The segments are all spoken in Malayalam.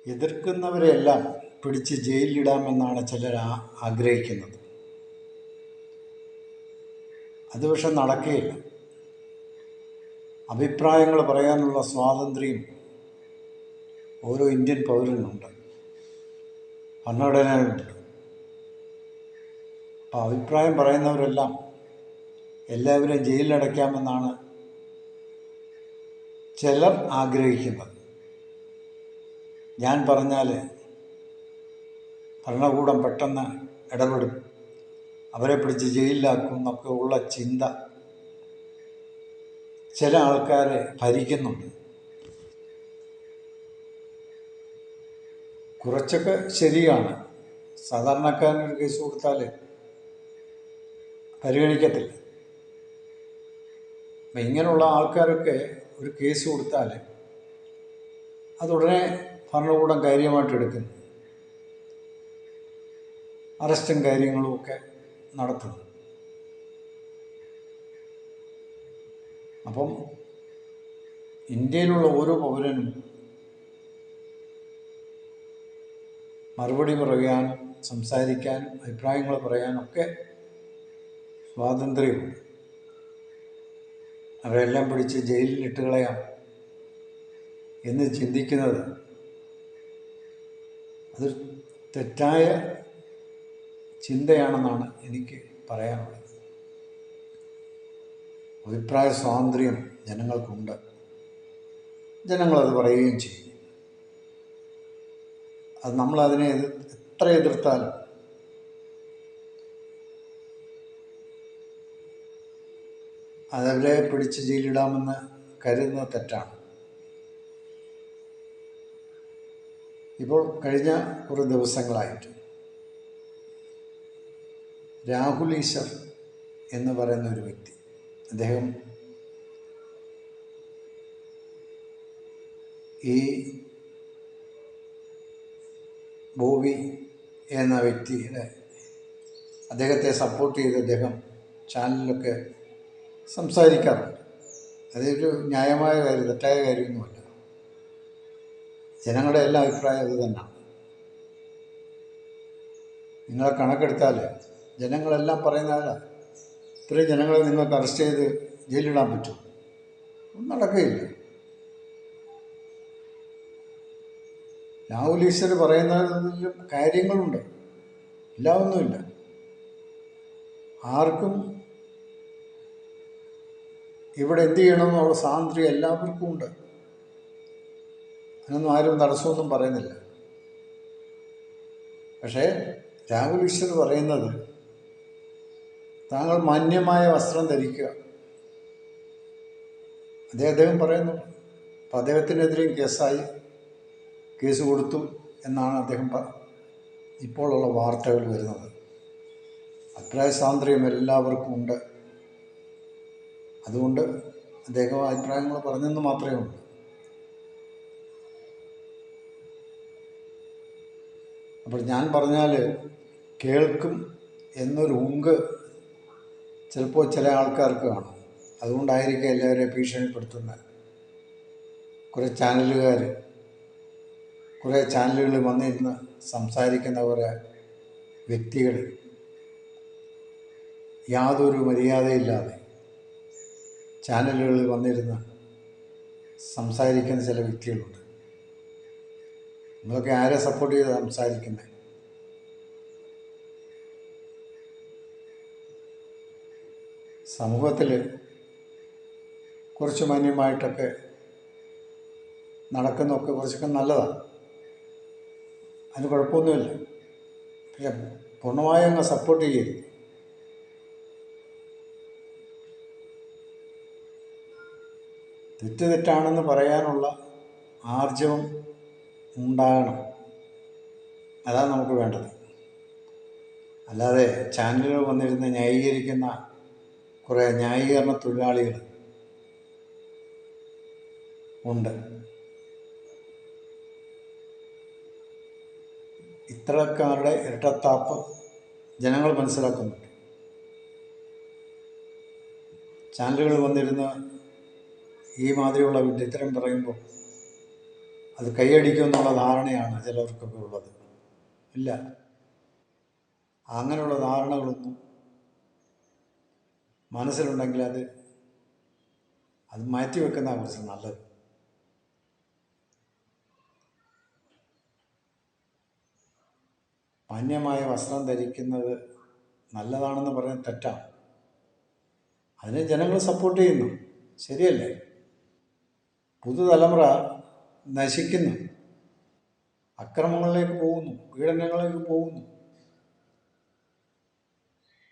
എതിർക്കുന്നവരെയെല്ലാം പിടിച്ച് ജയിലിലിടാമെന്നാണ് ചിലർ ആഗ്രഹിക്കുന്നത്. അത് പക്ഷെ നടക്കുകയില്ല. അഭിപ്രായങ്ങൾ പറയാനുള്ള സ്വാതന്ത്ര്യം ഓരോ ഇന്ത്യൻ പൗരനുണ്ട്, ഭരണഘടനയിലുണ്ട്. അപ്പോൾ അഭിപ്രായം പറയുന്നവരെല്ലാം എല്ലാവരെയും ജയിലിലടയ്ക്കാമെന്നാണ് ചിലർ ആഗ്രഹിക്കുന്നത്. ഞാൻ പറഞ്ഞാൽ ഭരണകൂടം പെട്ടെന്ന് ഇടപെടും, അവരെ പിടിച്ച് ജയിലിലാക്കും എന്നൊക്കെ ഉള്ള ചിന്ത ചില ആൾക്കാരെ ഭരിക്കുന്നുണ്ട്. കുറച്ചൊക്കെ ശരിയാണ്. സാധാരണക്കാരനൊരു കേസ് കൊടുത്താൽ പരിഗണിക്കത്തില്ല. അപ്പം ഇങ്ങനെയുള്ള ആൾക്കാരൊക്കെ ഒരു കേസ് കൊടുത്താൽ അതുടനെ ഭരണകൂടം കാര്യമായിട്ട് എടുക്കുന്നു, അറസ്റ്റും കാര്യങ്ങളും ഒക്കെ നടത്തുന്നു. അപ്പം ഇന്ത്യയിലുള്ള ഓരോ പൗരനും മറുപടി പറയാനും സംസാരിക്കാനും അഭിപ്രായങ്ങൾ പറയാനൊക്കെ സ്വാതന്ത്ര്യമുണ്ട്. അവരെല്ലാം പിടിച്ച് ജയിലിലിട്ട് കളയാം എന്ന് ചിന്തിക്കുന്നത് അതൊരു തെറ്റായ ചിന്തയാണെന്നാണ് എനിക്ക് പറയാനുള്ളത്. അഭിപ്രായ സ്വാതന്ത്ര്യം ജനങ്ങൾക്കുണ്ട്, ജനങ്ങളത് പറയുകയും ചെയ്യും. അത് നമ്മളതിനെ എത്ര എതിർത്താലും അതവരെ പിടിച്ച് ജയിലിടാമെന്ന് കരുതുന്നത് തെറ്റാണ്. ഇപ്പോൾ കഴിഞ്ഞ കുറേ ദിവസങ്ങളായിട്ട് രാഹുൽ ഈശ്വർ എന്ന് പറയുന്ന ഒരു വ്യക്തി, അദ്ദേഹം ഈ ബോബി എന്ന വ്യക്തിയുടെ അദ്ദേഹത്തെ സപ്പോർട്ട് ചെയ്ത് അദ്ദേഹം ചാനലിലൊക്കെ സംസാരിക്കാറുണ്ട്. അതൊരു ന്യായമായ കാര്യം, തെറ്റായ കാര്യമൊന്നുമല്ല. ജനങ്ങളുടെ എല്ലാ അഭിപ്രായം അത് തന്നെയാണ്. നിങ്ങളെ കണക്കെടുത്താൽ ജനങ്ങളെല്ലാം പറയുന്നതല്ല. ഇത്രയും ജനങ്ങളെ നിങ്ങൾക്ക് അറസ്റ്റ് ചെയ്ത് ജയിലിടാൻ പറ്റും? ഒന്നും നടക്കുകയില്ല. രാഹുൽ ഈശ്വർ പറയുന്നതിലും കാര്യങ്ങളുണ്ട്, ഇല്ല ഒന്നുമില്ല. ആർക്കും ഇവിടെ എന്ത് ചെയ്യണമെന്നുള്ള സ്വാതന്ത്ര്യം എല്ലാവർക്കും ഉണ്ട്. അതിനൊന്നും ആരും തടസ്സമൊന്നും പറയുന്നില്ല. പക്ഷേ രാഹുൽ ഈശ്വർ പറയുന്നത് താങ്കൾ മാന്യമായ വസ്ത്രം ധരിക്കുക, അദ്ദേഹം പറയുന്നു. അപ്പം അദ്ദേഹത്തിനെതിരെയും കേസ് കൊടുത്തു എന്നാണ് അദ്ദേഹം ഇപ്പോഴുള്ള വാർത്തകൾ വരുന്നത്. അഭിപ്രായ സ്വാതന്ത്ര്യം എല്ലാവർക്കും ഉണ്ട്. അതുകൊണ്ട് അദ്ദേഹം അഭിപ്രായങ്ങൾ പറഞ്ഞെന്ന് മാത്രമേ ഉള്ളൂ. അപ്പോൾ ഞാൻ പറഞ്ഞാൽ കേൾക്കും എന്നൊരു ഉങ്ക് ചിലപ്പോൾ ചില ആൾക്കാർക്ക് കാണും. അതുകൊണ്ടായിരിക്കും എല്ലാവരെയും ഭീഷണിപ്പെടുത്തുന്നത്. കുറേ ചാനലുകളിൽ വന്നിരുന്ന് സംസാരിക്കുന്ന കുറേ വ്യക്തികൾ യാതൊരു മര്യാദയില്ലാതെ ചാനലുകളിൽ വന്നിരുന്ന് സംസാരിക്കുന്ന ചില വ്യക്തികളുണ്ട്. നമ്മളൊക്കെ ആരെ സപ്പോർട്ട് ചെയ്ത് സംസാരിക്കുന്നത്? സമൂഹത്തിൽ കുറച്ച് മാന്യമായിട്ടൊക്കെ നടക്കുന്നതൊക്കെ കുറച്ചൊക്കെ നല്ലതാണ്, അതിന് കുഴപ്പമൊന്നുമില്ല. പക്ഷെ പൂർണ്ണമായും അങ്ങ് സപ്പോർട്ട് ചെയ്യരുത്. തെറ്റാണെന്ന് പറയാനുള്ള ആർജവം ഉണ്ടാകണം, അതാണ് നമുക്ക് വേണ്ടത്. അല്ലാതെ ചാനലുകൾ വന്നിരുന്ന് ന്യായീകരിക്കുന്ന കുറേ ന്യായീകരണ തൊഴിലാളികൾ ഉണ്ട്. ഇത്തരക്കാരുടെ ഇരട്ടത്താപ്പ് ജനങ്ങൾ മനസ്സിലാക്കുന്നുണ്ട്. ചാനലുകൾ വന്നിരുന്ന് ഈ മാതിരിയുള്ള വിഡ്ഢിത്തരം പറയുമ്പോൾ അത് കൈയടിക്കുമെന്നുള്ള ധാരണയാണ് ചിലർക്കൊക്കെ ഉള്ളത്. ഇല്ല, അങ്ങനെയുള്ള ധാരണകളൊന്നും മനസ്സിലുണ്ടെങ്കിൽ അത് മാറ്റിവെക്കുന്ന കുറച്ച് നല്ലത്. മാന്യമായ വസ്ത്രം ധരിക്കുന്നത് നല്ലതാണെന്ന് പറയുന്നത് തെറ്റാണ്. അതിനെ ജനങ്ങൾ സപ്പോർട്ട് ചെയ്യുന്നു, ശരിയല്ലേ? പുതുതലമുറ നശിക്കുന്നു, അക്രമങ്ങളിലേക്ക് പോകുന്നു, പീഡനങ്ങളിലേക്ക് പോകുന്നു.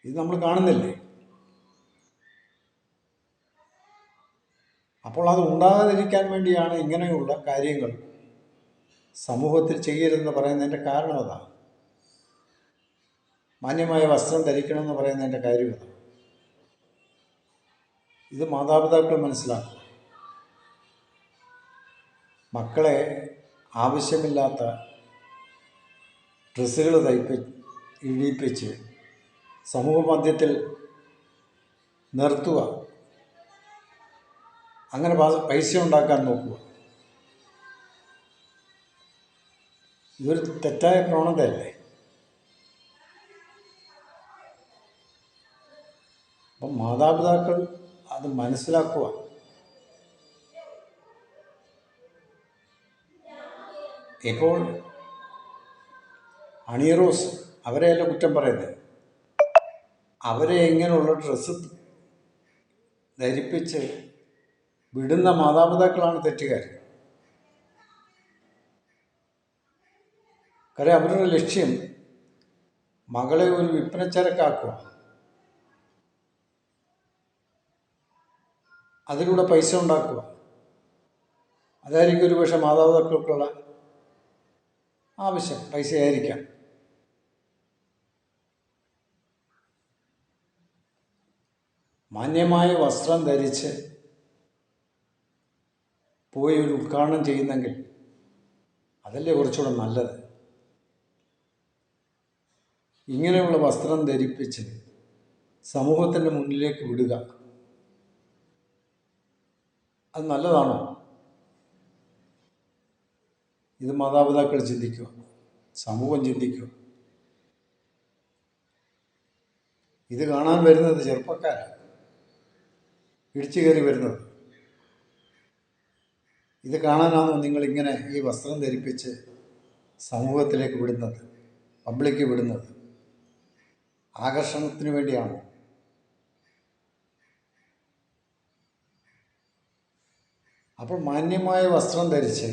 ഇത് നമ്മൾ കാണുന്നില്ലേ? അപ്പോൾ അത് ഉണ്ടാകാതിരിക്കാൻ വേണ്ടിയാണ് ഇങ്ങനെയുള്ള കാര്യങ്ങൾ സമൂഹത്തിൽ ചെയ്യരുതെന്ന് പറയുന്നതിൻ്റെ കാരണം അതാണ്. മാന്യമായ വസ്ത്രം ധരിക്കണമെന്ന് പറയുന്നതിൻ്റെ കാര്യം അതാണ്. ഇത് മാതാപിതാക്കൾ മനസ്സിലാക്കും. മക്കളെ ആവശ്യമില്ലാത്ത ഡ്രസ്സുകൾ ഇടിപ്പിച്ച് സമൂഹ മധ്യത്തിൽ നിർത്തുക, അങ്ങനെ പൈസ ഉണ്ടാക്കാൻ നോക്കുക. ഇതൊരു തെറ്റായ പ്രവണതയല്ലേ? അപ്പം മാതാപിതാക്കൾ അത് മനസ്സിലാക്കുക. ഇപ്പോൾ അണിയറോസ് അവരെയല്ല കുറ്റം പറയുന്നത്. അവരെ ഇങ്ങനെയുള്ള ഡ്രസ്സ് ധരിപ്പിച്ച് വിടുന്ന മാതാപിതാക്കളാണ് തെറ്റുകാർ. കാര്യം അവരുടെ ലക്ഷ്യം മകളെ ഒരു വിൽപ്പനച്ചരക്കാക്കുക, അതിലൂടെ പൈസ ഉണ്ടാക്കുക. അതായിരിക്കും ഒരുപക്ഷെ മാതാപിതാക്കൾക്കുള്ള ആവശ്യം, പൈസയായിരിക്കാം. മാന്യമായ വസ്ത്രം ധരിച്ച് പോയി ഒരു ഉദ്ഘാടനം ചെയ്യുന്നെങ്കിൽ അതല്ലേ കുറച്ചുകൂടെ നല്ലത്. ഇങ്ങനെയുള്ള വസ്ത്രം ധരിപ്പിച്ച് സമൂഹത്തിൻ്റെ മുന്നിലേക്ക് വിടുക, അത് നല്ലതാണോ? ഇത് മാതാപിതാക്കൾ ചിന്തിക്കുക, സമൂഹം ചിന്തിക്കുക. ഇത് കാണാൻ വരുന്നത് ചെറുപ്പക്കാരാണ്, ഇടിച്ചു കയറി വരുന്നത്. ഇത് കാണാനാണോ നിങ്ങളിങ്ങനെ ഈ വസ്ത്രം ധരിപ്പിച്ച് സമൂഹത്തിലേക്ക് വിടുന്നത്, പബ്ലിക്ക് വിടുന്നത്? ആകർഷണത്തിന് വേണ്ടിയാണോ? അപ്പോൾ മാന്യമായ വസ്ത്രം ധരിച്ച്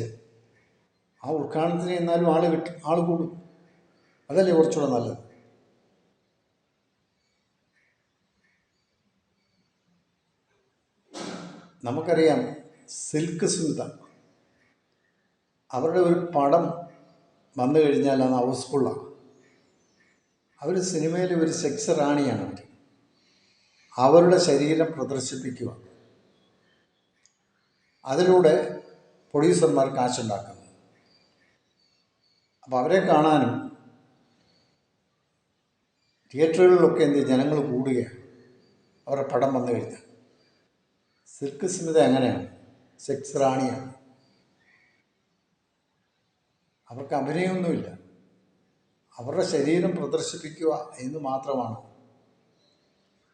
ആ ഉദ്ഘാടനത്തിന് എന്നാലും ആൾ കൂടും. അതല്ലേ കുറച്ചുകൂടെ നല്ലത്. നമുക്കറിയാം, സിൽക്ക് സ്മിത, അവരുടെ ഒരു പടം വന്നു കഴിഞ്ഞാൽ അത് ഹൗസ്ഫുള്ളാണ്. അവർ സിനിമയിൽ ഒരു സെക്സ് റാണിയാണ്. അവരുടെ ശരീരം പ്രദർശിപ്പിക്കുക, അതിലൂടെ പ്രൊഡ്യൂസർമാർ കാശുണ്ടാക്കുന്നു. അപ്പോൾ അവരെ കാണാനും തിയേറ്ററുകളിലൊക്കെ ജനങ്ങൾ കൂടുകയാണ് അവരുടെ പടം വന്നു കഴിഞ്ഞാൽ. സിൽക്ക് സ്മിത അങ്ങനെയാണ്, സെക്സ് റാണിയാണ്. അവർക്ക് അഭിനയമൊന്നുമില്ല, അവരുടെ ശരീരം പ്രദർശിപ്പിക്കുക എന്ന് മാത്രമാണ്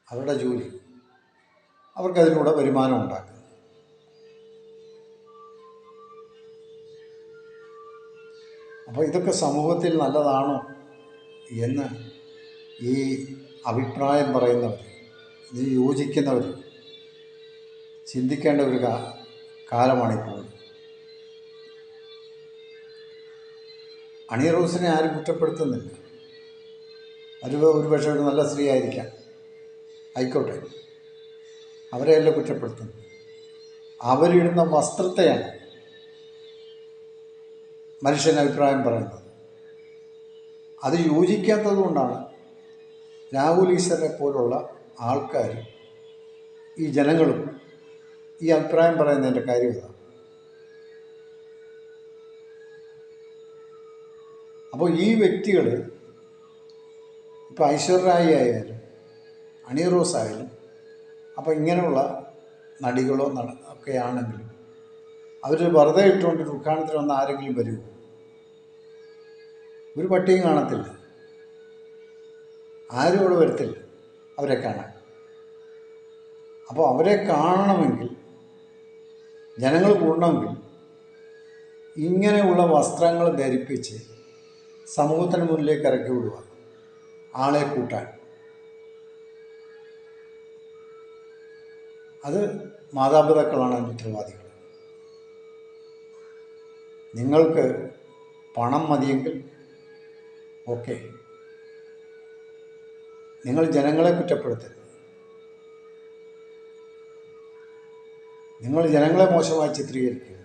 അവരുടെ ജോലി. അവർക്കതിലൂടെ വരുമാനം ഉണ്ടാക്കുക. അപ്പോൾ ഇതൊക്കെ സമൂഹത്തിൽ നല്ലതാണോ എന്ന് ഈ അഭിപ്രായം പറയുന്നവർ, ഇത് യോജിക്കുന്നവർ ചിന്തിക്കേണ്ട ഒരു കാലമാണിപ്പോൾ. അണി റോസിനെ ആരും കുറ്റപ്പെടുത്തുന്നില്ല. ഒരുപക്ഷെ ഒരു നല്ല സ്ത്രീ ആയിരിക്കാം, ആയിക്കോട്ടെ, അവരെയല്ല കുറ്റപ്പെടുത്തുന്നത്. അവരിടുന്ന വസ്ത്രത്തെയാണ് മനുഷ്യൻ അഭിപ്രായം പറയുന്നത്. അത് യോജിക്കാത്തത് കൊണ്ടാണ് രാഹുൽ ഈശ്വരനെ പോലുള്ള ആൾക്കാർ, ഈ ജനങ്ങളും ഈ അഭിപ്രായം പറയുന്നതിൻ്റെ കാര്യം ഇതാണ്. അപ്പോൾ ഈ വ്യക്തികൾ, ഇപ്പോൾ ഐശ്വര്യ റായി ആയാലും അണി റോസ് ആയാലും, അപ്പോൾ ഇങ്ങനെയുള്ള നടികളോ ഒക്കെ ആണെങ്കിലും അവർ വെറുതെ ഇട്ടുകൊണ്ട് ഒരു ഉദ്ഘാടനത്തിന് വന്ന് ആരെങ്കിലും വരുമോ? ഒരു പട്ടിയും കാണത്തില്ല, ആരും അവിടെ വരത്തില്ല അവരെ കാണാൻ. അപ്പോൾ അവരെ കാണണമെങ്കിൽ, ജനങ്ങൾ കൂടണമെങ്കിൽ ഇങ്ങനെയുള്ള വസ്ത്രങ്ങൾ ധരിപ്പിച്ച് സമൂഹത്തിന് മുന്നിലേക്ക് ഇറക്കി വിടുക, ആളെ കൂട്ടാൻ. അത് മാതാപിതാക്കളാണ് അതിൻ്റെ ഉത്തരവാദികൾ. നിങ്ങൾക്ക് പണം മതിയെങ്കിൽ ഓക്കെ, നിങ്ങൾ ജനങ്ങളെ കുറ്റപ്പെടുത്തരുത്. നിങ്ങൾ ജനങ്ങളെ മോശമായി ചിത്രീകരിക്കുക.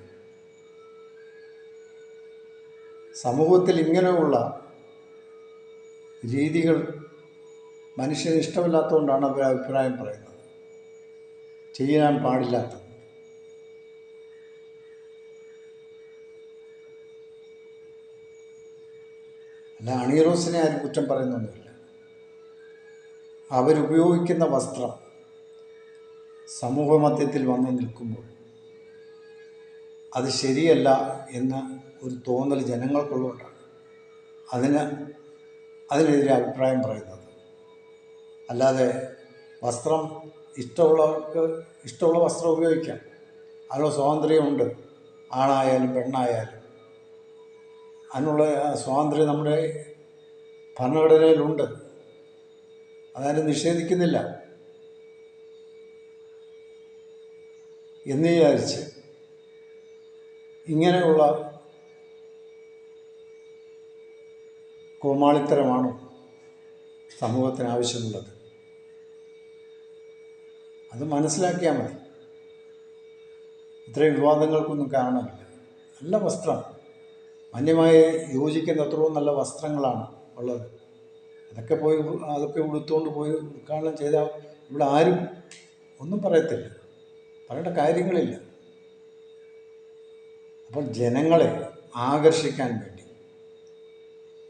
സമൂഹത്തിൽ ഇങ്ങനെയുള്ള രീതികൾ മനുഷ്യന് ഇഷ്ടമില്ലാത്തതുകൊണ്ടാണ് അവർ അഭിപ്രായം പറയുന്നത്, ചെയ്യാൻ പാടില്ലാത്തത്. അല്ല, അണിയറോസിനെ ആരും കുറ്റം പറയുന്നൊന്നുമില്ല. അവരുപയോഗിക്കുന്ന വസ്ത്രം സമൂഹ മധ്യത്തിൽ വന്ന് നിൽക്കുമ്പോൾ അത് ശരിയല്ല എന്ന ഒരു തോന്നൽ ജനങ്ങൾക്കുള്ളതുകൊണ്ടാണ് അതിനെതിരെ അഭിപ്രായം പറയുന്നത്. അല്ലാതെ വസ്ത്രം ഇഷ്ടമുള്ളവർക്ക് ഇഷ്ടമുള്ള വസ്ത്രം ഉപയോഗിക്കാം, അതിനുള്ള സ്വാതന്ത്ര്യമുണ്ട്. ആണായാലും പെണ്ണായാലും അതിനുള്ള സ്വാതന്ത്ര്യം നമ്മുടെ ഭരണഘടനയിലുണ്ട്, അതാരും നിഷേധിക്കുന്നില്ല എന്ന് വിചാരിച്ച് ഇങ്ങനെയുള്ള കോമാളിത്തരമാണ് സമൂഹത്തിന് ആവശ്യമുള്ളത്. അത് മനസ്സിലാക്കിയാൽ മതി. ഇത്രയും വിവാദങ്ങൾക്കൊന്നും കാരണമില്ല. നല്ല വസ്ത്രം, മാന്യമായി യോജിക്കുന്ന എത്രയോ നല്ല വസ്ത്രങ്ങളാണ് ഉള്ളത്. അതൊക്കെ ഉടുത്തുകൊണ്ട് പോയി ഉദ്ഘാടനം ചെയ്താൽ ഇവിടെ ആരും ഒന്നും പറയത്തില്ല, പറയേണ്ട കാര്യങ്ങളില്ല. അപ്പോൾ ജനങ്ങളെ ആകർഷിക്കാൻ വേണ്ടി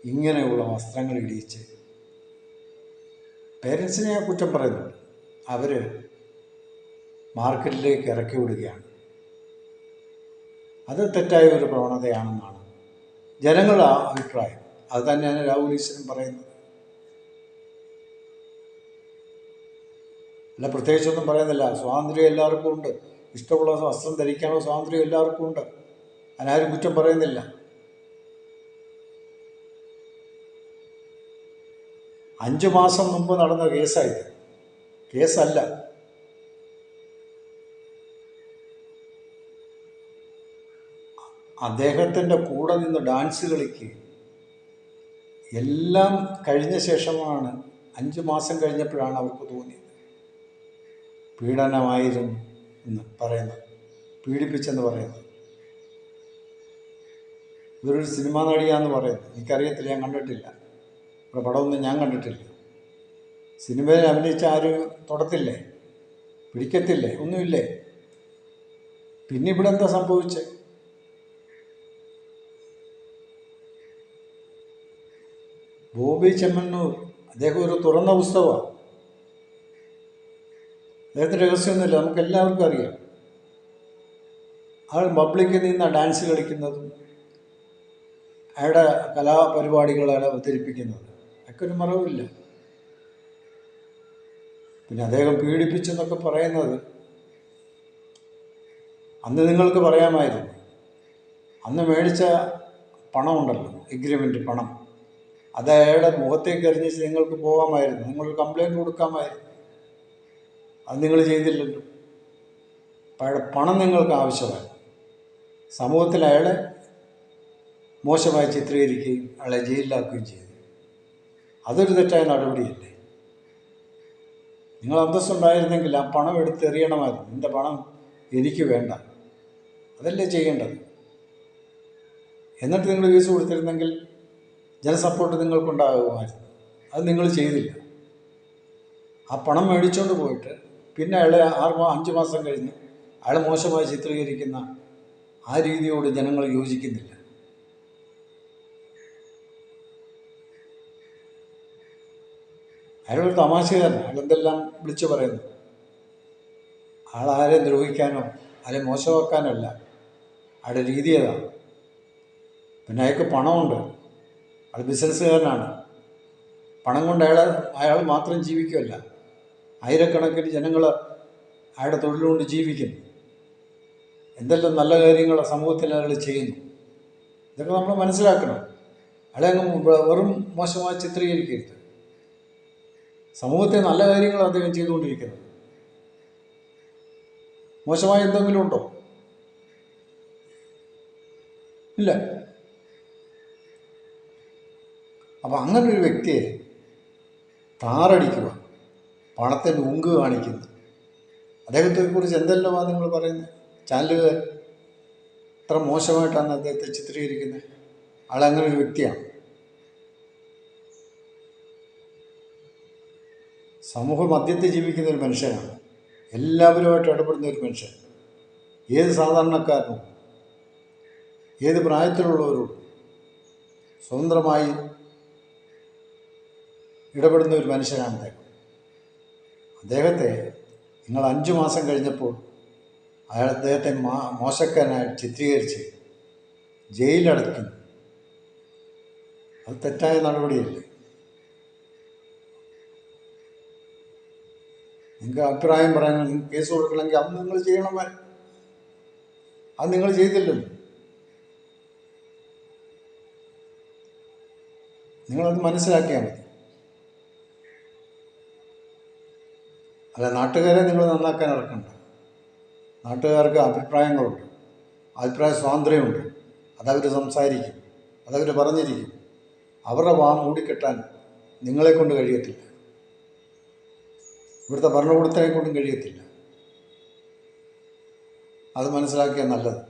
ഇങ്ങനെയുള്ള വസ്ത്രങ്ങൾ ഇടിയിച്ച് പേരൻസിനെ ഞാൻ കുറ്റം പറയുന്നുണ്ട്. അവർ മാർക്കറ്റിലേക്ക് ഇറക്കി വിടുകയാണ്. അത് തെറ്റായ ഒരു പ്രവണതയാണെന്നാണ് ജനങ്ങളുടെ അഭിപ്രായം. അത് തന്നെയാണ് രാഹുൽ ഈശ്വരൻ പറയുന്നത്. അല്ല, പ്രത്യേകിച്ചൊന്നും പറയുന്നില്ല. സ്വാതന്ത്ര്യം എല്ലാവർക്കും ഉണ്ട്, ഇഷ്ടമുള്ള വസ്ത്രം ധരിക്കാനുള്ള സ്വാതന്ത്ര്യം എല്ലാവർക്കും ഉണ്ട്, അതിനാരും കുറ്റം പറയുന്നില്ല. അഞ്ചു മാസം മുമ്പ് നടന്ന കേസായത്, കേസല്ല. അദ്ദേഹത്തിൻ്റെ കൂടെ നിന്ന് ഡാൻസ് കളിക്കുകയും എല്ലാം കഴിഞ്ഞ ശേഷമാണ്, 5 മാസം കഴിഞ്ഞപ്പോഴാണ് അവർക്ക് തോന്നിയത് പീഡനമായിരുന്നു എന്ന് പറയുന്നത്, പീഡിപ്പിച്ചെന്ന് പറയുന്നത്. ഇവരൊരു സിനിമാ നടിയാന്ന് പറയുന്നത് എനിക്കറിയത്തില്ല, ഞാൻ കണ്ടിട്ടില്ല. ഇവിടെ പടമൊന്നും ഞാൻ കണ്ടിട്ടില്ല. സിനിമയിൽ അഭിനയിച്ച ആരും തൊടത്തില്ലേ, പിടിക്കത്തില്ലേ, ഒന്നുമില്ലേ? പിന്നെ ഇവിടെ എന്താ സംഭവിച്ചത്? ബോബി ചെമ്മണ്ണൂർ, അദ്ദേഹം ഒരു തുറന്ന പുസ്തകമാണ്. അദ്ദേഹത്തിന് രഹസ്യമൊന്നുമില്ല, നമുക്ക് എല്ലാവർക്കും അറിയാം. ആൾ പബ്ലിക്കിൽ നിന്ന് ഡാൻസ് കളിക്കുന്നതും അയാളുടെ കലാപരിപാടികളെ അവതരിപ്പിക്കുന്നത് ഒക്കെ ഒരു മറവില്ല. പിന്നെ അദ്ദേഹം പീഡിപ്പിച്ചെന്നൊക്കെ പറയുന്നത് അന്ന് നിങ്ങൾക്ക് പറയാമായിരുന്നു. അന്ന് മേടിച്ച പണമുണ്ടല്ലോ, എഗ്രിമെൻ്റ് പണം, അത് അയാളുടെ മുഖത്തേക്ക് എറിഞ്ഞിച്ച് നിങ്ങൾക്ക് പോകാമായിരുന്നു, നിങ്ങൾ കംപ്ലയിൻറ്റ് കൊടുക്കാമായിരുന്നു. അത് നിങ്ങൾ ചെയ്തില്ലല്ലോ. അയാളുടെ പണം നിങ്ങൾക്ക് ആവശ്യമായി. സമൂഹത്തിൽ അയാളെ മോശമായി ചിത്രീകരിക്കുകയും അയാളെ ജയിലിലാക്കുകയും ചെയ്തു. അതൊരു തെറ്റായ നടപടിയല്ലേ? നിങ്ങൾ അന്തസ്സുണ്ടായിരുന്നെങ്കിൽ ആ പണം എടുത്തെറിയണമായിരുന്നു. എൻ്റെ പണം എനിക്ക് വേണ്ട, അതല്ലേ ചെയ്യേണ്ടത്. എന്നിട്ട് നിങ്ങൾ കേസ് കൊടുത്തിരുന്നെങ്കിൽ ജനസപ്പോർട്ട് നിങ്ങൾക്കുണ്ടാകുമായിരുന്നു. അത് നിങ്ങൾ ചെയ്തില്ല. ആ പണം മേടിച്ചുകൊണ്ട് പോയിട്ട് പിന്നെ അയാളെ 5 മാസം കഴിഞ്ഞ് അയാളെ മോശമായി ചിത്രീകരിക്കുന്ന ആ രീതിയോട് ജനങ്ങൾ യോജിക്കുന്നില്ല. അയാളൊരു തമാശകാരൻ, അയാളെന്തെല്ലാം വിളിച്ചു പറയുന്നു. ആളാരെ ദ്രോഹിക്കാനോ ആരെ മോശമാക്കാനോ അല്ല, അയാളുടെ രീതി ഏതാണ്. പിന്നെ അയാൾക്ക് പണമുണ്ട്, അയാൾ ബിസിനസ്സുകാരനാണ്. പണം കൊണ്ട് അയാൾ മാത്രം ജീവിക്കുകയല്ല, ആയിരക്കണക്കിന് ജനങ്ങൾ അയാളുടെ തൊഴിലുകൊണ്ട് ജീവിക്കുന്നു. എന്തെല്ലാം നല്ല കാര്യങ്ങൾ സമൂഹത്തിൽ അയാൾ ചെയ്യുന്നു. ഇതൊക്കെ നമ്മൾ മനസ്സിലാക്കണം. അയാളെ അങ്ങ് വെറും മോശമായി ചിത്രീകരിക്കരുത്. സമൂഹത്തെ നല്ല കാര്യങ്ങൾ അദ്ദേഹം ചെയ്തുകൊണ്ടിരിക്കുന്നത്. മോശമായ എന്തെങ്കിലും ഉണ്ടോ? ഇല്ല. അപ്പം അങ്ങനെ ഒരു വ്യക്തിയെ താറടിക്കുക, പണത്തിൻ്റെ ഉങ്ക് കാണിക്കുന്നു, അദ്ദേഹത്തെക്കുറിച്ച് എന്തെല്ലാമാണ് നിങ്ങൾ പറയുന്നത്? ചാനലുകാർ എത്ര മോശമായിട്ടാണ് അദ്ദേഹത്തെ ചിത്രീകരിക്കുന്നത്. ആളങ്ങനെ ഒരു വ്യക്തിയാണ്. സമൂഹ മധ്യത്തിൽ ജീവിക്കുന്ന ഒരു മനുഷ്യനാണ്. എല്ലാവരുമായിട്ട് ഇടപെടുന്ന ഒരു മനുഷ്യൻ. ഏത് സാധാരണക്കാരനും ഏത് പ്രായത്തിലുള്ളവരും സ്വതന്ത്രമായി ഇടപെടുന്ന ഒരു മനുഷ്യനാണ് അദ്ദേഹം. അദ്ദേഹത്തെ നിങ്ങൾ 5 മാസം കഴിഞ്ഞപ്പോൾ അദ്ദേഹത്തെ മോശക്കാരനായി ചിത്രീകരിച്ച് ജയിലടയ്ക്കുന്നു. അത് തെറ്റായ നടപടിയല്ലേ? നിങ്ങൾക്ക് അഭിപ്രായം പറയാൻ, നിങ്ങൾക്ക് കേസ് കൊടുക്കണമെങ്കിൽ അത് നിങ്ങൾ ചെയ്യണം. അത് നിങ്ങൾ ചെയ്തില്ലല്ലോ. നിങ്ങളത് മനസ്സിലാക്കിയാൽ മതി. അല്ല, നാട്ടുകാരെ നിങ്ങൾ നന്നാക്കാൻ ഇറക്കണ്ട. നാട്ടുകാർക്ക് അഭിപ്രായങ്ങളുണ്ട്, അഭിപ്രായ സ്വാതന്ത്ര്യമുണ്ട്. അതവർ സംസാരിക്കും, അതവർ പറഞ്ഞിരിക്കും. അവരുടെ വാ മൂടിക്കെട്ടാൻ നിങ്ങളെ കൊണ്ട് കഴിയത്തില്ല, ഇവിടുത്തെ ഭരണകൂടത്തിനെ കൊണ്ടും കഴിയത്തില്ല. അത് മനസ്സിലാക്കിയാൽ നല്ലത്.